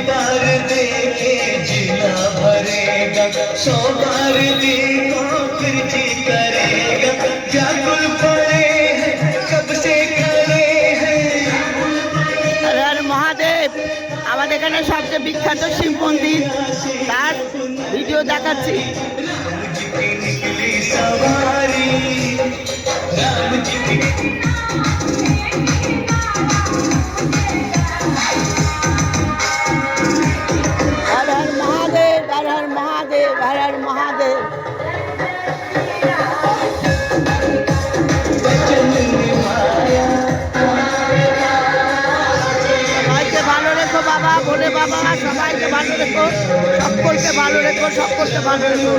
बार देखे जीना भरेगा, 100 बार देखो फिर जी करेगा। व्याकुल पड़े हैं कब से खड़े हैं। हर हर महादेव। আমাদের এখানে সবচেয়ে বিখ্যাত শিব মন্দির, তার ভিডিও দেখাচ্ছি। हर हर महादेव, हर हर महादेव, हर हर महादेव। সবাইকে ভালো রেখো বাবা, ভোলে বাবা, সবাইকে ভালো রেখো, সকলকে ভালো রেখো, সকলকে ভালো রেখো।